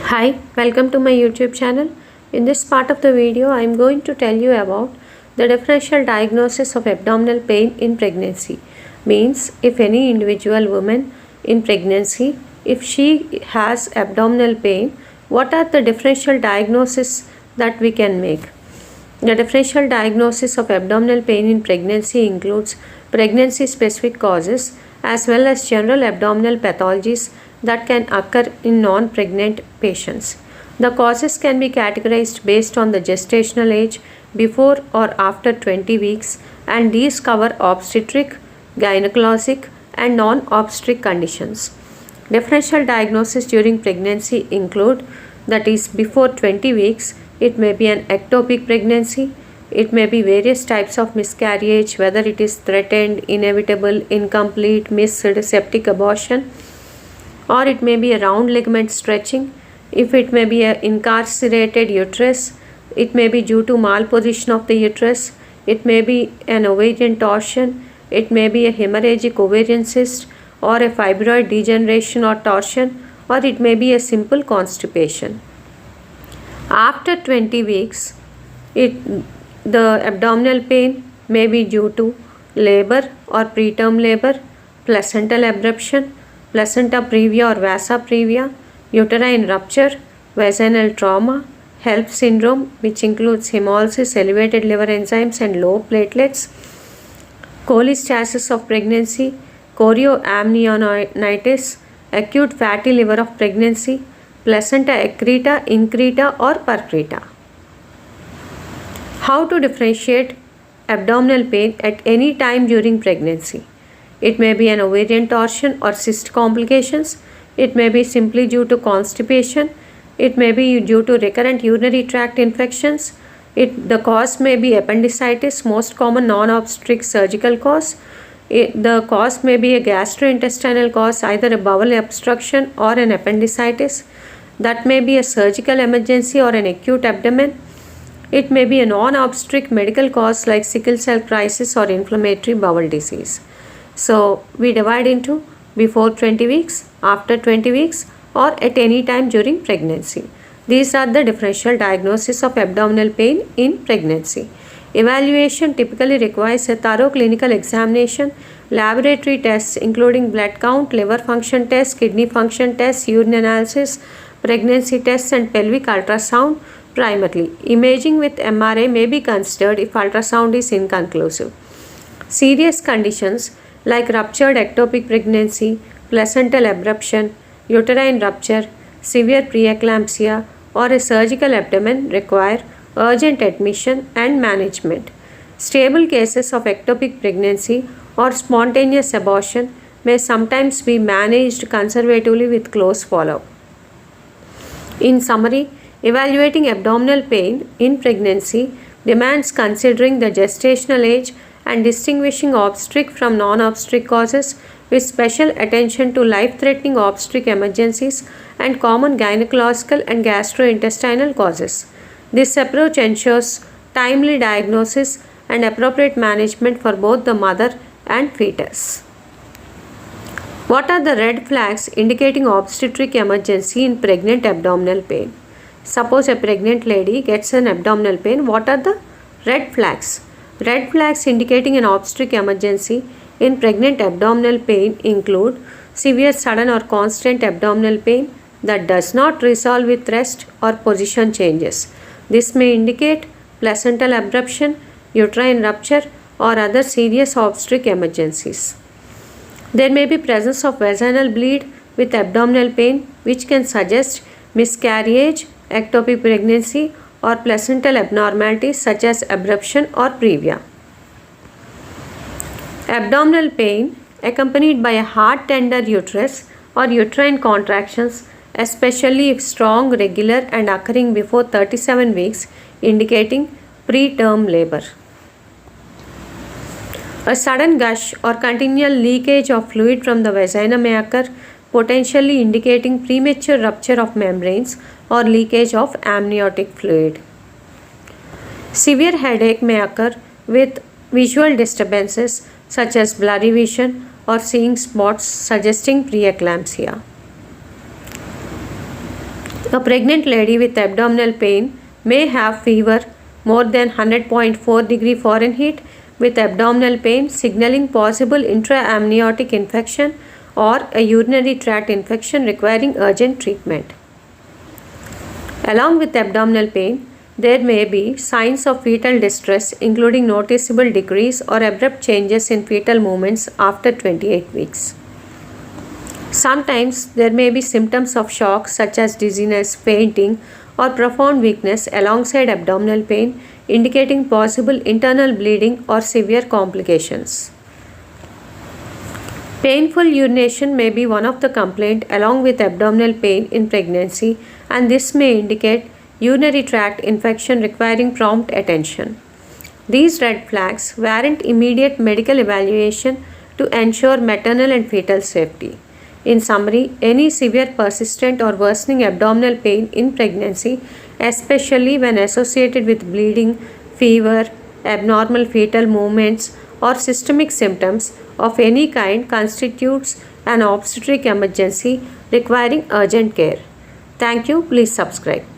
Hi, welcome to my YouTube channel. In this part of the video, I am going to tell you about the differential diagnosis of abdominal pain in pregnancy. Means if any individual woman in pregnancy, if she has abdominal pain, what are the differential diagnosis that we can make? The differential diagnosis of abdominal pain in pregnancy includes pregnancy specific causes as well as general abdominal pathologies that can occur in non pregnant patients. The causes can be categorized based on the gestational age before or after 20 weeks, and these cover obstetric, gynecologic, and non obstetric conditions. Differential diagnosis during pregnancy include, that is before 20 weeks, it may be an ectopic pregnancy, it may be various types of miscarriage, whether it is threatened, inevitable, incomplete, missed, septic abortion, or it may be a round ligament stretching. If it may be an incarcerated uterus, it may be due to malposition of the uterus, it may be an ovarian torsion, it may be a hemorrhagic ovarian cyst or a fibroid degeneration or torsion, or it may be a simple constipation. After 20 weeks, the abdominal pain may be due to labor or preterm labor, placental abruption, placenta previa or vasa previa, uterine rupture, vaginal trauma, HELLP syndrome, which includes hemolysis, elevated liver enzymes, and low platelets, cholestasis of pregnancy, chorioamnionitis, acute fatty liver of pregnancy, placenta accreta, increta, or percreta. How to differentiate abdominal pain at any time during pregnancy? It may be an ovarian torsion or cyst complications. It may be simply due to constipation. It may be due to recurrent urinary tract infections. The cause may be appendicitis, most common non-obstetric surgical cause. The cause may be a gastrointestinal cause, either a bowel obstruction or an appendicitis. That may be a surgical emergency or an acute abdomen. It may be a non-obstetric medical cause like sickle cell crisis or inflammatory bowel disease. So we divide into before 20 weeks, after 20 weeks, or at any time during pregnancy. These are the differential diagnosis of abdominal pain in pregnancy. Evaluation typically requires a thorough clinical examination, laboratory tests including blood count, liver function tests, kidney function tests, urine analysis, pregnancy tests, and pelvic ultrasound primarily. Imaging with MRI may be considered if ultrasound is inconclusive. Serious conditions like ruptured ectopic pregnancy, placental abruption, uterine rupture, severe preeclampsia, or a surgical abdomen require urgent admission and management. Stable cases of ectopic pregnancy or spontaneous abortion may sometimes be managed conservatively with close follow-up. In summary, evaluating abdominal pain in pregnancy demands considering the gestational age and distinguishing obstetric from non-obstetric causes, with special attention to life-threatening obstetric emergencies and common gynecological and gastrointestinal causes. This approach ensures timely diagnosis and appropriate management for both the mother and fetus. What are the red flags indicating obstetric emergency in pregnant abdominal pain? Suppose a pregnant lady gets an abdominal pain. What are the red flags? Red flags indicating an obstetric emergency in pregnant abdominal pain include severe, sudden, or constant abdominal pain that does not resolve with rest or position changes. This may indicate placental abruption, uterine rupture, or other serious obstetric emergencies. There may be presence of vaginal bleed with abdominal pain, which can suggest miscarriage, ectopic pregnancy, or placental abnormalities such as abruption or previa. Abdominal pain accompanied by a hard, tender uterus or uterine contractions, especially if strong, regular, and occurring before 37 weeks, indicating preterm labor. A sudden gush or continual leakage of fluid from the vagina may occur, potentially indicating premature rupture of membranes or leakage of amniotic fluid. Severe headache may occur with visual disturbances such as blurry vision or seeing spots, suggesting preeclampsia. A pregnant lady with abdominal pain may have fever more than 100.4 degree Fahrenheit with abdominal pain signaling possible intra-amniotic infection or a urinary tract infection requiring urgent treatment. Along with abdominal pain, there may be signs of fetal distress including noticeable decrease or abrupt changes in fetal movements after 28 weeks. Sometimes there may be symptoms of shock such as dizziness, fainting, or profound weakness alongside abdominal pain, indicating possible internal bleeding or severe complications. Painful urination may be one of the complaints along with abdominal pain in pregnancy, and this may indicate urinary tract infection requiring prompt attention. These red flags warrant immediate medical evaluation to ensure maternal and fetal safety. In summary, any severe persistent or worsening abdominal pain in pregnancy, especially when associated with bleeding, fever, abnormal fetal movements, or systemic symptoms of any kind, constitutes an obstetric emergency requiring urgent care. Thank you. Please subscribe.